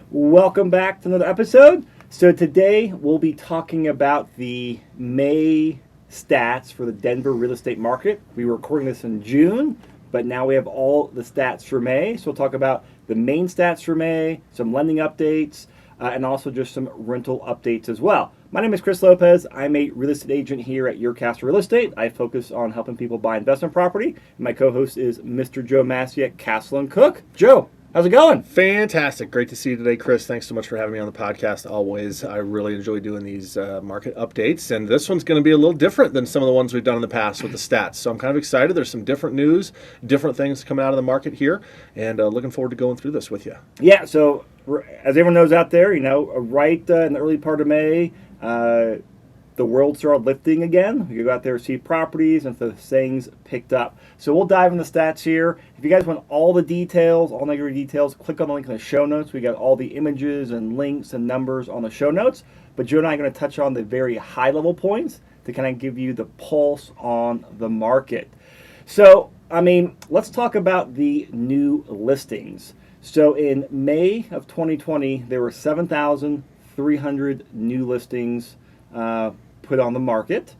Welcome back to another episode. So today we'll be talking about the May stats for the Denver real estate market. We were recording this in June, but now we have all the stats for May. So we'll talk about the main stats for May, some lending updates, and also just some rental updates as well. My name is Chris Lopez. I'm a real estate agent here at Your Castle Real Estate. I focus on helping people buy investment property. My co-host is Mr. Joe Massey at Castle & Cook. Joe, how's it going? Fantastic. Great to see you today, Chris. Thanks so much for having me on the podcast. Always. I really enjoy doing these market updates. And this one's going to be a little different than some of the ones we've done in the past with the stats. So I'm kind of excited. There's some different news, different things coming out of the market here. And looking forward to going through this with you. Yeah, so as everyone knows out there, right in the early part of May, the world started lifting again. You go out there, see properties, and the things picked up. So we'll dive into the stats here. If you guys want all the details, all negative details, click on the link in the show notes. We got all the images and links and numbers on the show notes. But Joe and I are going to touch on the very high-level points to kind of give you the pulse on the market. So, let's talk about the new listings. So in May of 2020, there were 7,300 new listings put on the market,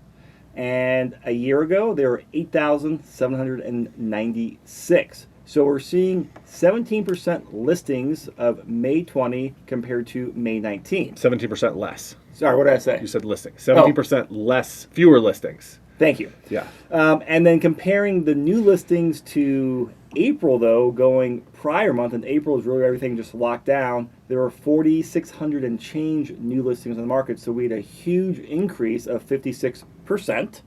and a year ago there were 8,796. So we're seeing 17% listings of May 20 compared to May 19. 17% less. Sorry, what did I say? You said listings. 17% less, fewer listings. Thank you. Yeah. And then comparing the new listings to April, though, going prior month, and April is really everything just locked down, there were 4,600 and change new listings on the market. So we had a huge increase of 56%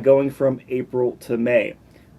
going from April to May.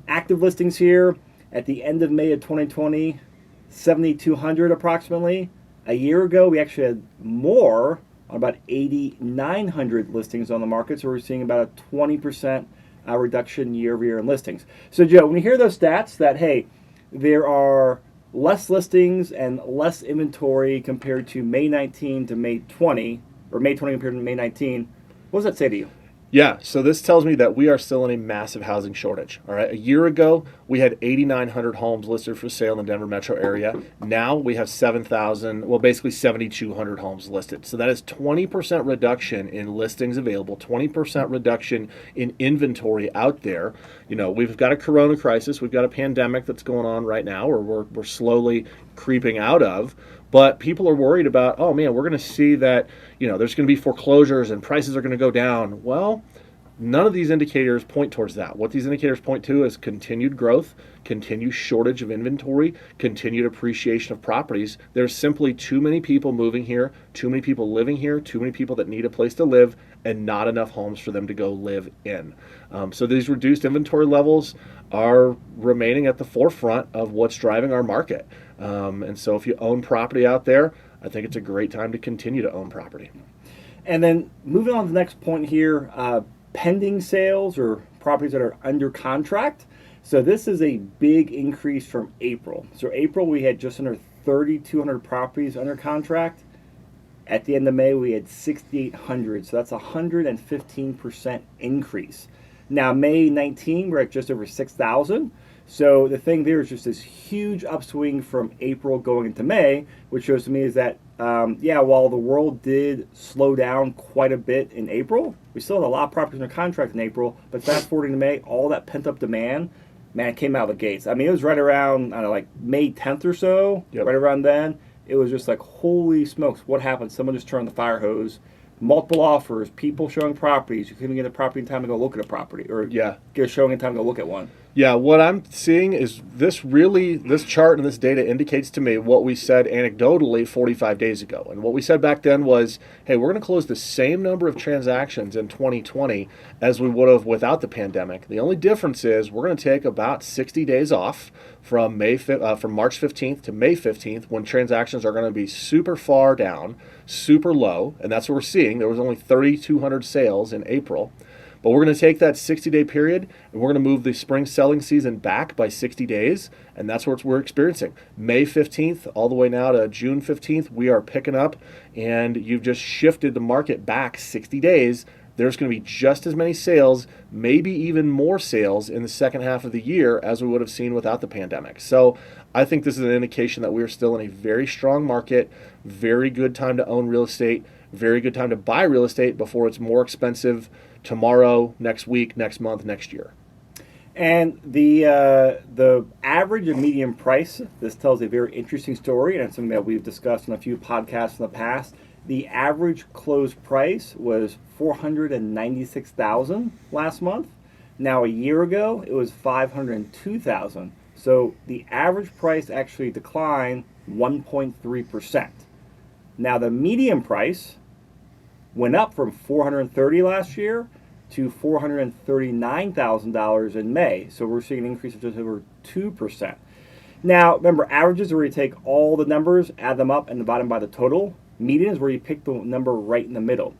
Active listings here at the end of May of 2020, 7,200 approximately. A year ago, we actually had more, about 8,900 listings on the market. So we're seeing about a 20% reduction year over year in listings. So Joe, when you hear those stats that, hey, there are less listings and less inventory compared to May 19 to May 20, or May 20 compared to May 19, what does that say to you? Yeah, so this tells me that we are still in a massive housing shortage. All right, a year ago, we had 8,900 homes listed for sale in the Denver metro area. Now we have 7,200 homes listed. So that is 20% reduction in listings available, 20% reduction in inventory out there. We've got a corona crisis, we've got a pandemic that's going on right now, or we're slowly creeping out of. But people are worried about, oh man, we're going to see that, there's going to be foreclosures and prices are going to go down. Well, none of these indicators point towards that. What these indicators point to is continued growth, continued shortage of inventory, continued appreciation of properties. There's simply too many people moving here, too many people living here, too many people that need a place to live, and not enough homes for them to go live in. So these reduced inventory levels are remaining at the forefront of what's driving our market. And so if you own property out there, I think it's a great time to continue to own property. And then moving on to the next point here, pending sales or properties that are under contract. So this is a big increase from April. So April we had just under 3,200 properties under contract. At the end of May we had 6,800. So that's a 115% increase. Now May 19 we're at just over 6,000. So the thing there is just this huge upswing from April going into May, which shows to me is that, while the world did slow down quite a bit in April, we still had a lot of properties under contract in April, but fast forwarding to May, all that pent-up demand, man, it came out of the gates. It was right around, May 10th or so, Right around then. It was just like, holy smokes, what happened? Someone just turned the fire hose. Multiple offers, people showing properties. You couldn't get a property in time to go look at a property, or get a showing in time to go look at one. Yeah, what I'm seeing is this chart and this data indicates to me what we said anecdotally 45 days ago. And what we said back then was, hey, we're going to close the same number of transactions in 2020 as we would have without the pandemic. The only difference is we're going to take about 60 days off from from March 15th to May 15th, when transactions are going to be super far down, super low, and that's what we're seeing. There was only 3,200 sales in April. But we're going to take that 60-day period, and we're going to move the spring selling season back by 60 days, and that's what we're experiencing. May 15th all the way now to June 15th, we are picking up, and you've just shifted the market back 60 days. there's going to be just as many sales, maybe even more sales in the second half of the year as we would have seen without the pandemic. So I think this is an indication that we're still in a very strong market, very good time to own real estate, very good time to buy real estate before it's more expensive tomorrow, next week, next month, next year. And the average and median price, this tells a very interesting story, and it's something that we've discussed in a few podcasts in the past. The average closed price was $496,000 last month. Now a year ago, it was $502,000. So the average price actually declined 1.3%. Now the median price went up from $430,000 last year to $439,000 in May. So we're seeing an increase of just over 2%. Now, remember, averages are where you take all the numbers, add them up, and divide them by the total. Median is where you pick the number right in the middle.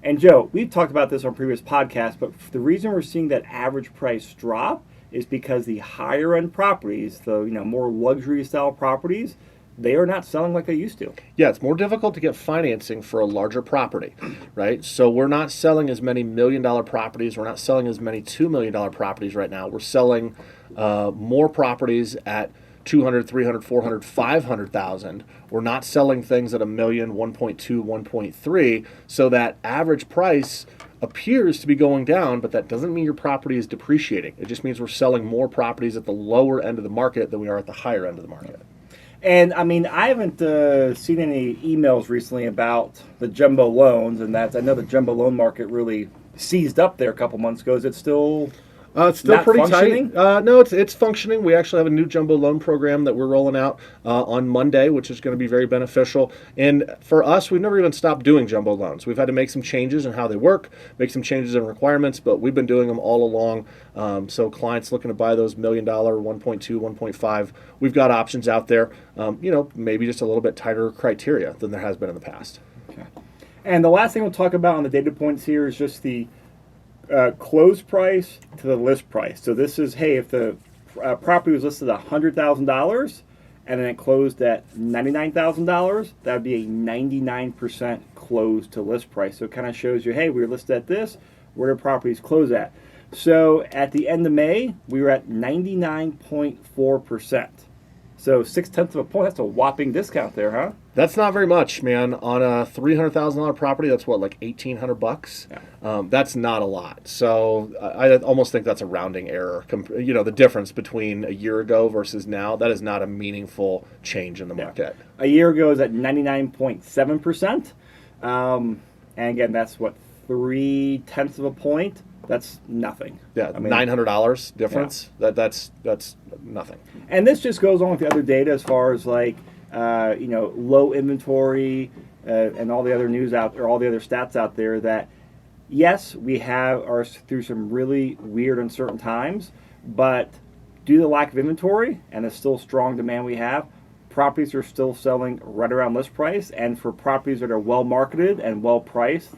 And Joe, we've talked about this on previous podcasts, but the reason we're seeing that average price drop is because the higher end properties, the more luxury style properties, they are not selling like they used to. Yeah, it's more difficult to get financing for a larger property, right? So we're not selling as many $1 million properties. We're not selling as many $2 million properties right now. We're selling more properties at 200, 300, 400, 500,000. We're not selling things at $1 million, 1.2, 1.3. So that average price appears to be going down, but that doesn't mean your property is depreciating. It just means we're selling more properties at the lower end of the market than we are at the higher end of the market. And I mean, I haven't seen any emails recently about the jumbo loans, and I know the jumbo loan market really seized up there a couple months ago. Is it still? It's still Not pretty functioning? tight. No, it's functioning. We actually have a new jumbo loan program that we're rolling out on Monday, which is going to be very beneficial. And for us, we've never even stopped doing jumbo loans. We've had to make some changes in how they work, make some changes in requirements, but we've been doing them all along. So clients looking to buy those $1 million, 1.2, 1.5, we've got options out there. Maybe just a little bit tighter criteria than there has been in the past. Okay. And the last thing we'll talk about on the data points here is just the close price to the list price. So this is, hey, if the property was listed at $100,000 and then it closed at $99,000, that would be a 99% close to list price. So it kind of shows you, hey, we were listed at this, where do properties close at? So at the end of May, we were at 99.4%. So 0.6 of a point, that's a whopping discount there, huh? That's not very much, man. On a $300,000 property, that's what, like $1,800? Yeah. That's not a lot. So I almost think that's a rounding error. The difference between a year ago versus now, that is not a meaningful change in the market. A year ago it was at 99.7%. And again, that's what, 0.3 of a point? That's nothing. Yeah, $900 difference. Yeah. That's nothing. And this just goes on with the other data as far as low inventory and all the other news out there, all the other stats out there that yes, we are through some really weird, uncertain times, but due to the lack of inventory and the still strong demand we have, properties are still selling right around list price. And for properties that are well marketed and well priced,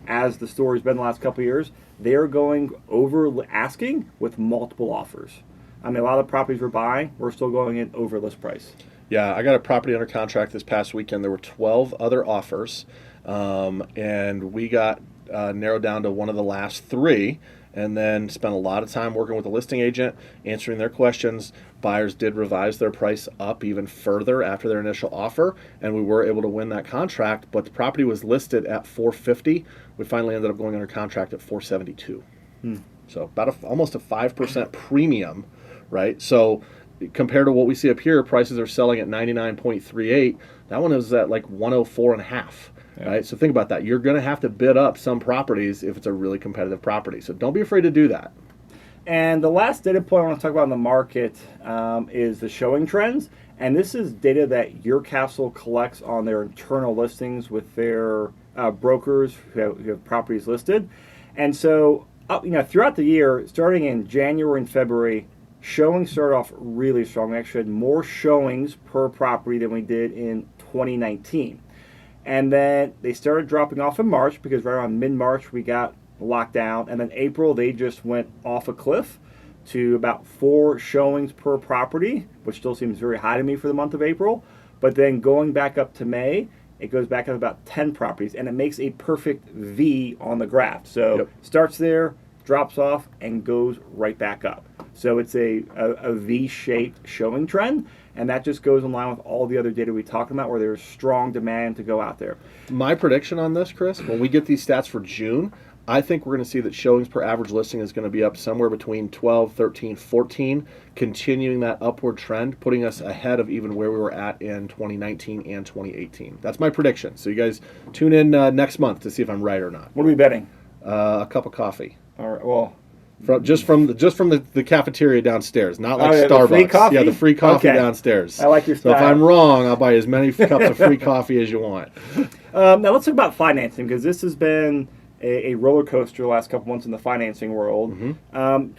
as the story's been the last couple of years, they're going over asking with multiple offers. I mean, a lot of the properties we're buying, we're still going in over list price. Yeah, I got a property under contract this past weekend. There were 12 other offers, and we got narrowed down to one of the last 3, and then spent a lot of time working with the listing agent, answering their questions. Buyers did revise their price up even further after their initial offer, and we were able to win that contract, but the property was listed at $450. We finally ended up going under contract at $472. So about almost a 5% premium, right? So compared to what we see up here, prices are selling at 99.38. That one is at like 104.5. Yeah. Right? So think about that. You're going to have to bid up some properties if it's a really competitive property. So don't be afraid to do that. And the last data point I want to talk about in the market is the showing trends. And this is data that Your Castle collects on their internal listings with their brokers who have properties listed. And so, throughout the year, starting in January and February, showings started off really strong. We actually had more showings per property than we did in 2019. And then they started dropping off in March because right around mid-March we got locked down. And then April they just went off a cliff to about 4 showings per property, which still seems very high to me for the month of April. But then going back up to May, it goes back up about 10 properties, and it makes a perfect V on the graph. So Yep. starts there, drops off, and goes right back up. So it's a V-shaped showing trend, and that just goes in line with all the other data we talked about where there's strong demand to go out there. My prediction on this, Chris, when we get these stats for June, I think we're going to see that showings per average listing is going to be up somewhere between 12, 13, 14, continuing that upward trend, putting us ahead of even where we were at in 2019 and 2018. That's my prediction. So you guys tune in next month to see if I'm right or not. What are we betting? A cup of coffee. All right, well, Just from the cafeteria downstairs, not like yeah, Starbucks. the free coffee? Yeah, the free coffee Okay. downstairs. I like your So if style. I'm wrong, I'll buy as many cups of free coffee as you want. now let's talk about financing, because this has been a roller coaster the last couple months in the financing world.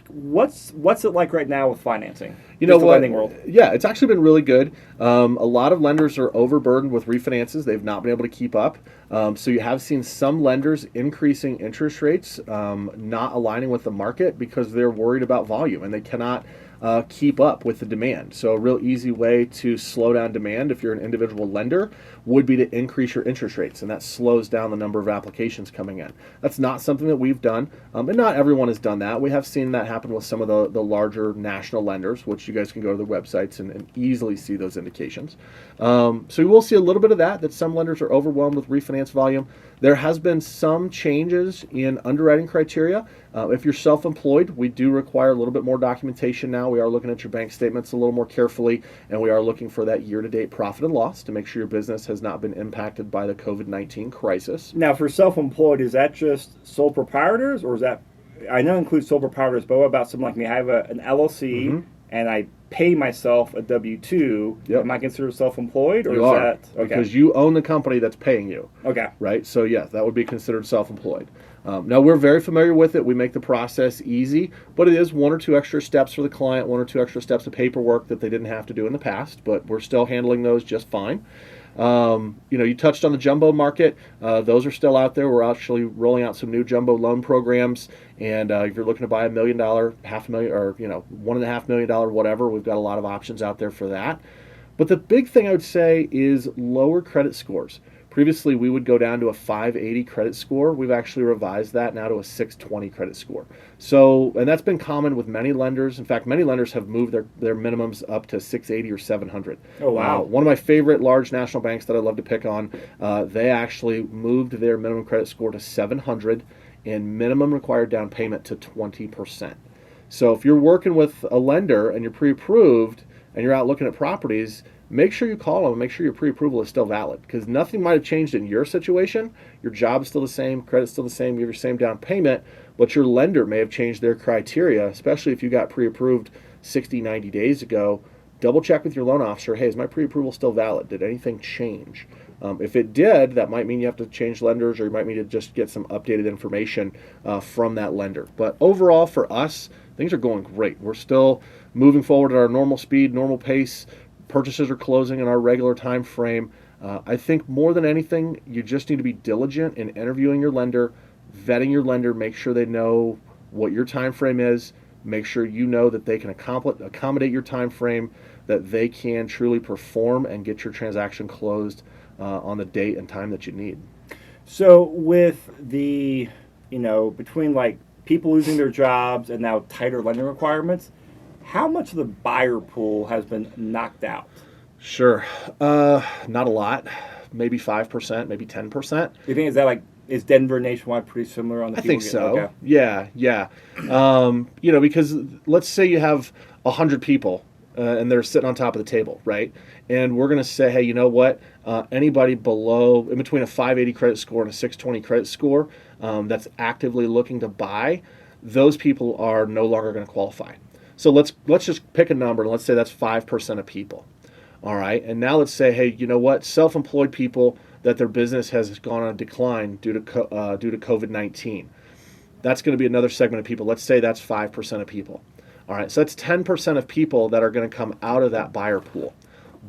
What's it like right now with financing? You know Just the what? lending world. Yeah, it's actually been really good. A lot of lenders are overburdened with refinances. They've not been able to keep up. So you have seen some lenders increasing interest rates, not aligning with the market because they're worried about volume and they cannot keep up with the demand. So a real easy way to slow down demand if you're an individual lender would be to increase your interest rates, and that slows down the number of applications coming in. That's not something that we've done, and not everyone has done that. We have seen that happen with some of the larger national lenders, which you guys can go to their websites and easily see those indications. So you will see a little bit of that some lenders are overwhelmed with refinance volume. There has been some changes in underwriting criteria. If you're self-employed, we do require a little bit more documentation now. We are looking at your bank statements a little more carefully, and we are looking for that year-to-date profit and loss to make sure your business has not been impacted by the COVID-19 crisis. Now, for self-employed, is that just sole proprietors, or is that? I know it includes sole proprietors, but what about something like me? I have an LLC and I pay myself a W-2. Yep. Am I considered self-employed, or You is are, that okay? because you own the company that's paying you. Okay. Right? So, yes, that would be considered self-employed. Now, we're very familiar with it. We make the process easy, but it is one or two extra steps for the client, one or two extra steps of paperwork that they didn't have to do in the past, but we're still handling those just fine. You touched on the jumbo market. Those are still out there. We're actually rolling out some new jumbo loan programs. And if you're looking to buy $1 million, $500,000, or $1.5 million, whatever, we've got a lot of options out there for that. But the big thing I would say is lower credit scores. Previously, we would go down to a 580 credit score. We've actually revised that now to a 620 credit score. So, and that's been common with many lenders. In fact, many lenders have moved their minimums up to 680 or 700. Oh, wow. One of my favorite large national banks that I love to pick on, they actually moved their minimum credit score to 700 and minimum required down payment to 20%. So if you're working with a lender and you're pre-approved and you're out looking at properties, make sure you call them and make sure your pre-approval is still valid, because nothing might have changed in your situation. Your job is still the same, credit's still the same, you have your same down payment, but your lender may have changed their criteria, especially if you got pre-approved 60, 90 days ago. Double check with your loan officer, hey, is my pre-approval still valid? Did anything change? If it did, that might mean you have to change lenders, or you might need to just get some updated information from that lender. But overall, for us, things are going great. We're still moving forward at our normal speed, normal pace. Purchases are closing in our regular time frame. I think more than anything, you just need to be diligent in interviewing your lender, vetting your lender, make sure they know what your time frame is, make sure you know that they can accommodate your time frame, that they can truly perform and get your transaction closed on the date and time that you need. So with the, between like people losing their jobs and now tighter lending requirements, how much of the buyer pool has been knocked out? Sure. Not a lot. Maybe 5%, maybe 10%. Do you think is Denver nationwide pretty similar on the I people think so. Okay. Yeah. Because let's say you have 100 people and they're sitting on top of the table, right? And we're going to say, hey, you know what? Anybody in between a 580 credit score and a 620 credit score that's actively looking to buy, those people are no longer going to qualify. So let's just pick a number, and let's say that's 5% of people. All right, and now let's say, hey, you know what? Self-employed people that their business has gone on a decline due to COVID-19. That's going to be another segment of people. Let's say that's 5% of people. All right, so that's 10% of people that are going to come out of that buyer pool.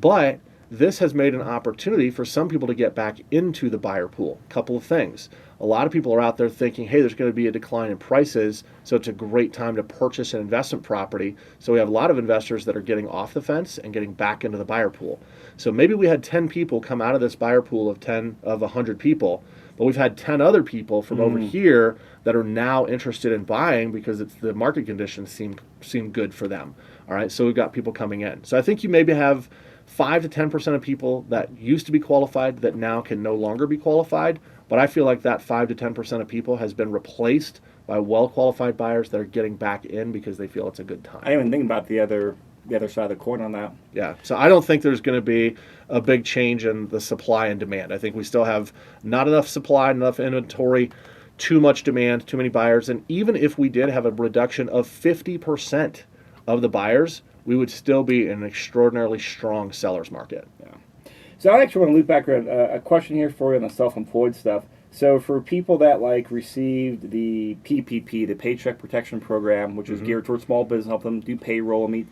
But this has made an opportunity for some people to get back into the buyer pool. Couple of things. A lot of people are out there thinking, hey, there's going to be a decline in prices, so it's a great time to purchase an investment property. So we have a lot of investors that are getting off the fence and getting back into the buyer pool. So maybe we had 10 people come out of this buyer pool of 100 people, but we've had 10 other people from over here that are now interested in buying because the market conditions seem good for them. All right, so we've got people coming in. So I think you maybe have 5 to 10% of people that used to be qualified that now can no longer be qualified. But I feel like that 5 to 10% of people has been replaced by well-qualified buyers that are getting back in because they feel it's a good time. I didn't even think about the other side of the coin on that. Yeah, so I don't think there's going to be a big change in the supply and demand. I think we still have not enough supply, enough inventory, too much demand, too many buyers. And even if we did have a reduction of 50% of the buyers, we would still be in an extraordinarily strong seller's market. Yeah. So I actually want to loop back around a question here for you on the self-employed stuff. So for people that like received the PPP, the Paycheck Protection Program, which is geared towards small business, help them do payroll. I mean,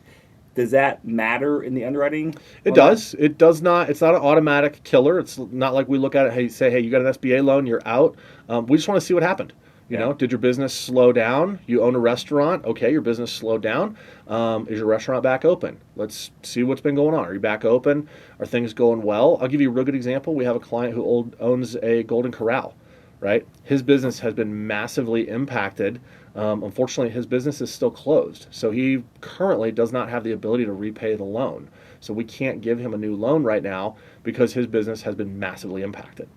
does that matter in the underwriting? It does. It does not. It's not an automatic killer. It's not like we look at it. Hey, say, hey, you got an SBA loan, you're out. We just want to see what happened. You know, did your business slow down? You own a restaurant. Okay, your business slowed down. Is your restaurant back open? Let's see what's been going on. Are you back open? Are things going well? I'll give you a real good example. We have a client who owns a Golden Corral, right? His business has been massively impacted. Unfortunately, his business is still closed. So he currently does not have the ability to repay the loan. So we can't give him a new loan right now because his business has been massively impacted.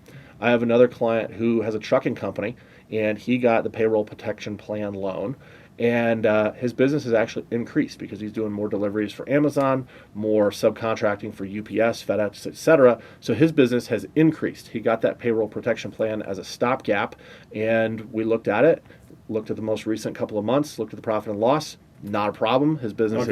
I have another client who has a trucking company, and he got the payroll protection plan loan, and his business has actually increased because he's doing more deliveries for Amazon, more subcontracting for UPS, FedEx, etc. So his business has increased. He got that payroll protection plan as a stopgap, and we looked at it, looked at the most recent couple of months, looked at the profit and loss. Not a problem. His business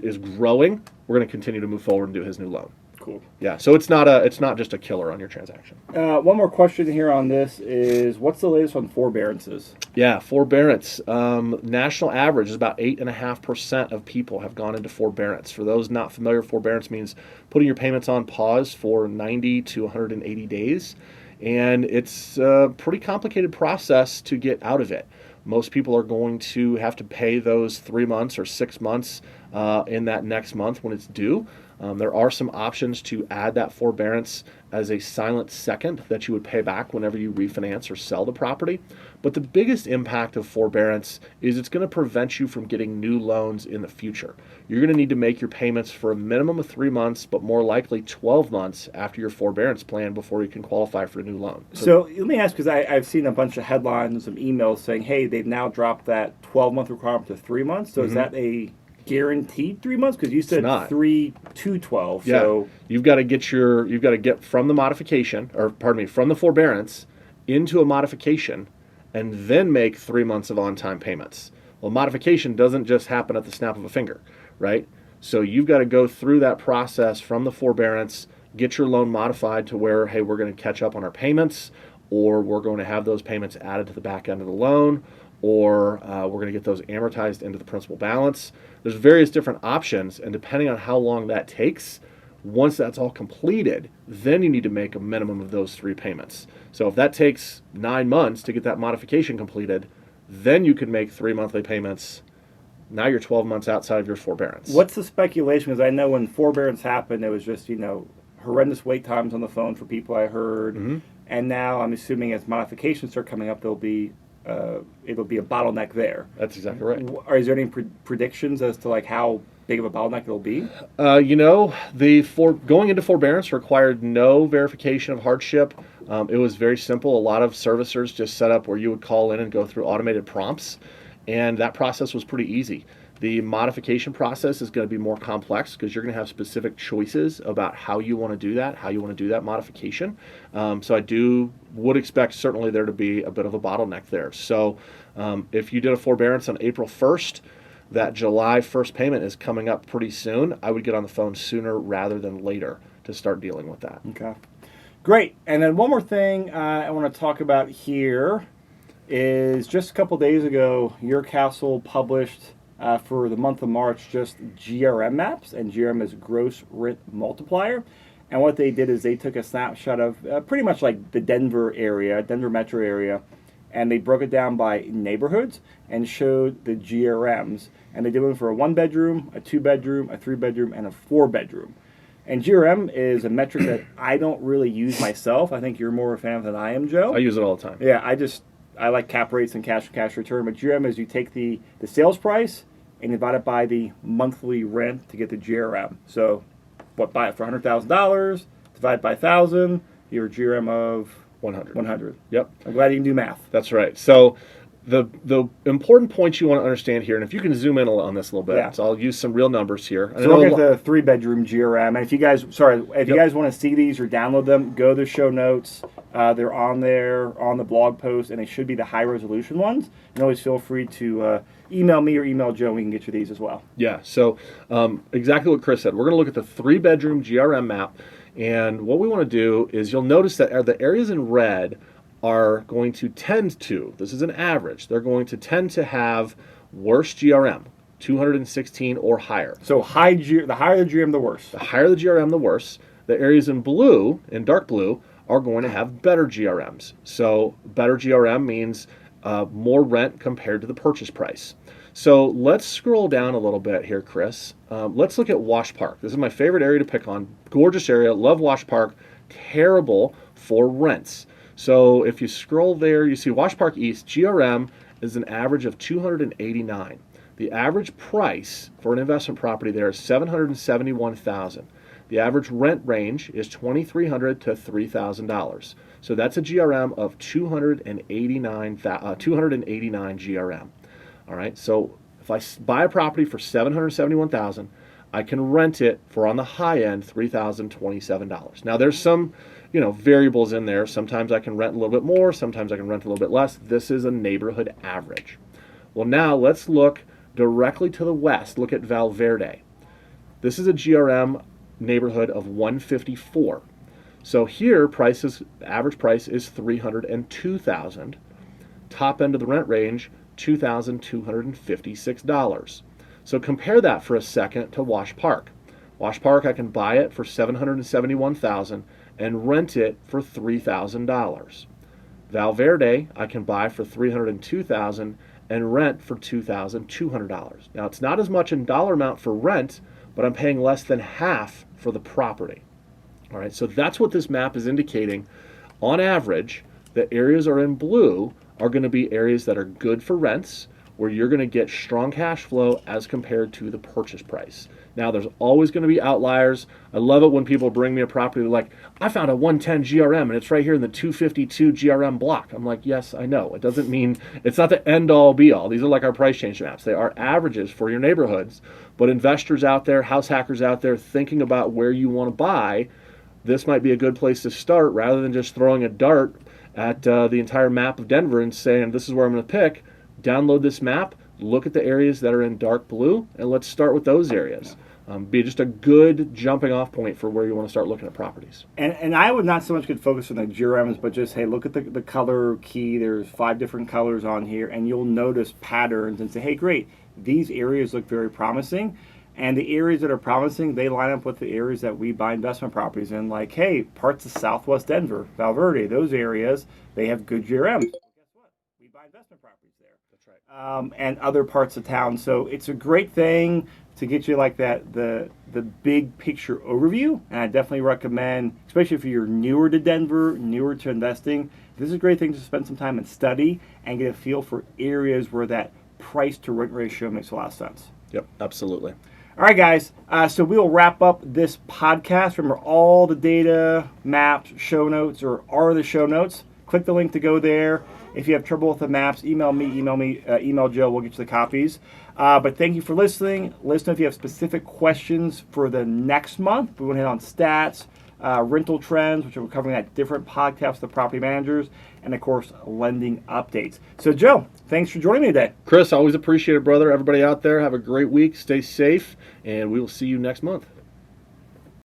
is growing. We're going to continue to move forward and do his new loan. Cool. Yeah, so it's not just a killer on your transaction. One more question here on this is, what's the latest on forbearances? Yeah, forbearance. National average is about 8.5% of people have gone into forbearance. For those not familiar, forbearance means putting your payments on pause for 90 to 180 days. And it's a pretty complicated process to get out of it. Most people are going to have to pay those 3 months or 6 months in that next month when it's due. There are some options to add that forbearance as a silent second that you would pay back whenever you refinance or sell the property. But the biggest impact of forbearance is it's going to prevent you from getting new loans in the future. You're going to need to make your payments for a minimum of 3 months, but more likely 12 months after your forbearance plan before you can qualify for a new loan. So let me ask, because I've seen a bunch of headlines and some emails saying, hey, they've now dropped that 12-month requirement to 3 months. So is that a guaranteed 3 months? Because you said 3 to 12. Yeah. So you've got to get from the modification, or pardon me, from the forbearance into a modification, and then make 3 months of on-time payments. Well, modification doesn't just happen at the snap of a finger, right? So you've got to go through that process from the forbearance, get your loan modified to where, hey, we're going to catch up on our payments, or we're going to have those payments added to the back end of the loan, or we're going to get those amortized into the principal balance. There's various different options, and depending on how long that takes, once that's all completed, then you need to make a minimum of those 3 payments. So if that takes 9 months to get that modification completed, then you can make 3 monthly payments. Now you're 12 months outside of your forbearance. what's the speculation? Because I know when forbearance happened, it was just, horrendous wait times on the phone for people, I heard. And now I'm assuming as modifications start coming up, it'll be a bottleneck there. That's exactly right. Or is there any predictions as to like how big of a bottleneck it'll be? Going into forbearance required no verification of hardship. It was very simple. A lot of servicers just set up where you would call in and go through automated prompts, and that process was pretty easy. The modification process is going to be more complex because you're going to have specific choices about how you want to do that modification. So I would expect certainly there to be a bit of a bottleneck there. So if you did a forbearance on April 1st, that July 1st payment is coming up pretty soon. I would get on the phone sooner rather than later to start dealing with that. Okay. Great. And then one more thing I want to talk about here is just a couple days ago, Your Castle published for the month of March just GRM maps, and GRM is gross rent multiplier. And what they did is they took a snapshot of pretty much like the Denver metro area, and they broke it down by neighborhoods and showed the GRMs. And they did one for a 1-bedroom, a 2-bedroom, a 3-bedroom, and a 4-bedroom. And GRM is a metric that I don't really use myself. I think you're more a fan of than I am, Joe. I use it all the time. Yeah, I like cap rates and cash return. But GRM is you take the sales price and divide it by the monthly rent to get the GRM. So, buy it for $100,000, divide by 1,000, your GRM of 100. 100. Yep. I'm glad you can do math. That's right. So the important points you want to understand here, and if you can zoom in on this a little bit, Yeah. so I'll use some real numbers here. So look at the 3-bedroom GRM, and if you guys want to see these or download them, go to the show notes. They're on there on the blog post, and they should be the high resolution ones. And always feel free to email me or email Joe, and we can get you these as well. Yeah. So exactly what Chris said. We're going to look at the 3-bedroom GRM map, and what we want to do is you'll notice that the areas in red are going to tend to, this is an average, they're going to tend to have worse GRM, 216 or higher. So the higher the GRM, the worse. The higher the GRM, the worse. The areas in blue, in dark blue, are going to have better GRMs. So better GRM means more rent compared to the purchase price. So let's scroll down a little bit here, Chris. Let's look at Wash Park. This is my favorite area to pick on. Gorgeous area, love Wash Park, terrible for rents. So if you scroll there, you see Wash Park East, GRM is an average of 289. The average price for an investment property there is $771,000. The average rent range is $2,300 to $3,000. So that's a GRM of 289 GRM. All right. So if I buy a property for $771,000, I can rent it for, on the high end, $3,027. Now there's some variables in there. Sometimes I can rent a little bit more, sometimes I can rent a little bit less. This is a neighborhood average. Well, now let's look directly to the west. Look at Valverde. This is a GRM neighborhood of 154. So here, average price is $302,000. Top end of the rent range, $2,256. So compare that for a second to Wash Park. Wash Park, I can buy it for $771,000 and rent it for $3,000. Valverde, I can buy for $302,000 and rent for $2,200. Now, it's not as much in dollar amount for rent, but I'm paying less than half for the property. All right, so that's what this map is indicating. On average, the areas are in blue are going to be areas that are good for rents, where you're going to get strong cash flow as compared to the purchase price. Now, there's always going to be outliers. I love it when people bring me a property like, I found a 110 GRM and it's right here in the 252 GRM block. I'm like, yes, I know. It doesn't mean, it's not the end all be all. These are like our price change maps. They are averages for your neighborhoods. But investors out there, house hackers out there thinking about where you want to buy, this might be a good place to start rather than just throwing a dart at the entire map of Denver and saying, this is where I'm going to pick. Download this map, look at the areas that are in dark blue, and let's start with those areas. Be just a good jumping off point for where you want to start looking at properties. And I would not so much get focused on the GRMs, but just, hey, look at the color key. There's 5 different colors on here, and you'll notice patterns and say, hey, great, these areas look very promising. And the areas that are promising, they line up with the areas that we buy investment properties in. Like, hey, parts of Southwest Denver, Valverde, those areas, they have good GRMs. Well, guess what? We buy investment properties there. That's right. And other parts of town. So it's a great thing to get you like that, the big picture overview. And I definitely recommend, especially if you're newer to Denver, newer to investing, this is a great thing to spend some time and study and get a feel for areas where that price to rent ratio makes a lot of sense. Yep, absolutely. All right, guys. So we will wrap up this podcast. Remember, all the data, maps, show notes, are the show notes. Click the link to go there. If you have trouble with the maps, email me, email Joe. We'll get you the copies. But thank you for listening. Let us know if you have specific questions for the next month. We want to hit on stats, rental trends, which we're covering at different podcasts with the property managers, and of course, lending updates. So, Joe, thanks for joining me today. Chris, always appreciate it, brother. Everybody out there, have a great week. Stay safe, and we will see you next month.